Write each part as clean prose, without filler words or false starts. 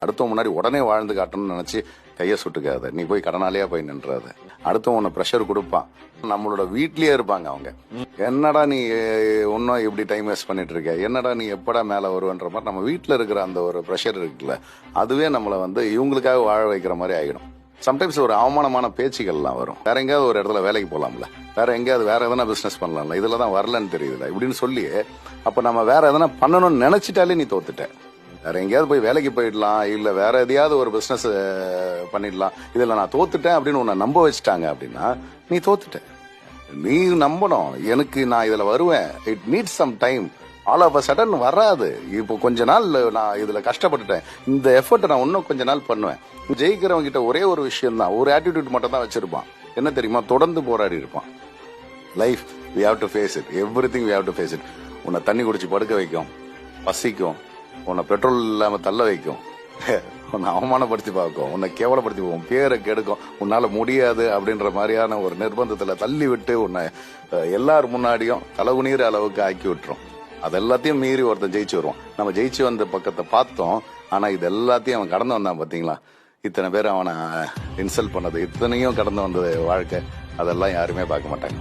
அடுத்தவங்க முன்னாடி உடனே வாழ்ந்து காட்டணும்னு நினைச்சு கையை சுட்டுக்காத. நீ போய் கடனாலேயே போய் நின்றாத. அடுத்தவன் உன்னை ப்ரெஷர் கொடுப்பான். நம்மளோட வீட்லயே இருப்பாங்க அவங்க. என்னடா நீ இன்னும் இப்படி டைம் வேஸ்ட் பண்ணிட்டு இருக்க, என்னடா நீ எப்படா மேல வருவன்ற மாதிரி நம்ம வீட்டுல இருக்கிற அந்த ஒரு ப்ரெஷர் இருக்குல்ல, அதுவே நம்மளை இவங்களுக்காக வாழ வைக்கிற மாதிரி ஆகிடும். சம்டைம்ஸ் ஒரு அவமானமான பேச்சுகள்லாம் வரும். வேற எங்கேயாவது ஒரு இடத்துல வேலைக்கு போகலாம்ல, வேற எங்கேயாவது வேற எதனா பிசினஸ் பண்ணலாம்ல, இதுல தான் வரலன்னு தெரியுதுல இப்படின்னு சொல்லி, அப்ப நம்ம வேற எதனா பண்ணணும்னு நினைச்சிட்டாலே நீ தோத்துட்ட. வேற எங்கேயாவது போய் வேலைக்கு போயிடலாம், இல்ல வேற எதையாவது ஒரு பிசினஸ் பண்ணிடலாம், இதுல நான் தோத்துட்டேன் அப்படின்னு உன்னை நம்ப வச்சுட்டாங்க அப்படின்னா நீ தோத்துட்ட. நீ நம்பணும், எனக்கு நான் இதுல வருவேன். It needs some time. All of a sudden வராது. இப்போ கொஞ்ச நாள் நான் இதுல கஷ்டப்பட்டுட்டேன், இந்த எஃபர்ட் நான் இன்னும் கொஞ்ச நாள் பண்ணுவேன். ஜெயிக்கிறவங்க கிட்ட ஒரே ஒரு விஷயம் தான், ஒரு ஆட்டிடியூட் மட்டும் தான் வச்சிருப்பான். என்ன தெரியுமா? தொடர்ந்து போராடி இருப்பான். Life we have to face it, everything we have to face it. உன்னை தண்ணி குடிச்சு படுக்க வைக்கும், பசிக்கும், உன்னை பெட்ரோல் இல்லாம தள்ள வைக்கும், உன்னை அவமானப்படுத்தி பார்க்கும், உன்னை கேவலப்படுத்தி போகும், பேரை கெடுக்கும், உன்னால முடியாது அப்படின்ற மாதிரியான ஒரு நிர்பந்தத்துல தள்ளி விட்டு உன்னை எல்லாரும் முன்னாடியும் தலகுனீர் அளவுக்கு ஆக்கி விட்டுரும். அது எல்லாத்தையும் மீறி ஒருத்தன் ஜெயிச்சு வருவான். நம்ம ஜெயிச்சு வந்த பக்கத்தை பார்த்தோம், ஆனா இது எல்லாத்தையும் அவன் கடந்து வந்தான். பாத்தீங்களா, இத்தனை பேர் அவனை இன்சல்ட் பண்ணது, இத்தனையும் கடந்து வந்தது வாழ்க்கை, அதெல்லாம் யாருமே பார்க்க மாட்டாங்க.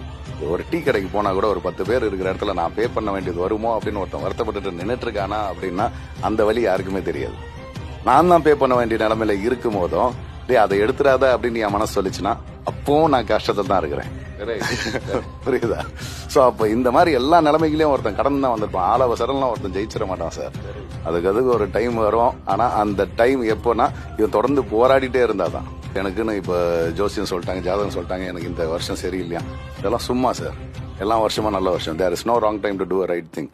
ஒரு டீ கடைக்கு போனா கூட ஒரு 10 பேர் இருக்கிற இடத்துல நான் பே பண்ண வேண்டியது வருமோ அப்படின்னு ஒருத்தன் வருத்தப்பட்டு நின்றுட்டு இருக்கானா அப்படின்னா அந்த வழி யாருக்குமே தெரியாது. நான் தான் பே பண்ண வேண்டிய நிலைமையில இருக்கும் போதும் அதை எடுத்துடாத அப்படின்னு என் மனசு சொல்லிச்சுன்னா அப்பவும் நான் கஷ்டத்தில் தான் இருக்கிறேன். புரியுதா? சோ அப்ப இந்த மாதிரி எல்லா நிலைமைகளையும் ஒருத்தன் கடந்து தான் வந்திருப்பான். ஆலவசரம் ஒருத்தன் ஜெயிச்சிட மாட்டான் சார். அதுக்கு ஒரு டைம் வரும். ஆனா அந்த டைம் எப்போனா இவன் தொடர்ந்து போராடிட்டே இருந்தாதான். எனக்குன்னு இப்ப ஜோசியம் சொல்லிட்டாங்க, ஜாதகம் சொல்லிட்டாங்க, எனக்கு இந்த வருஷம் சரியில்லையா, இதெல்லாம் சும்மா சார். எல்லா வருஷமா நல்ல வருஷம். There is no wrong time to do a right thing.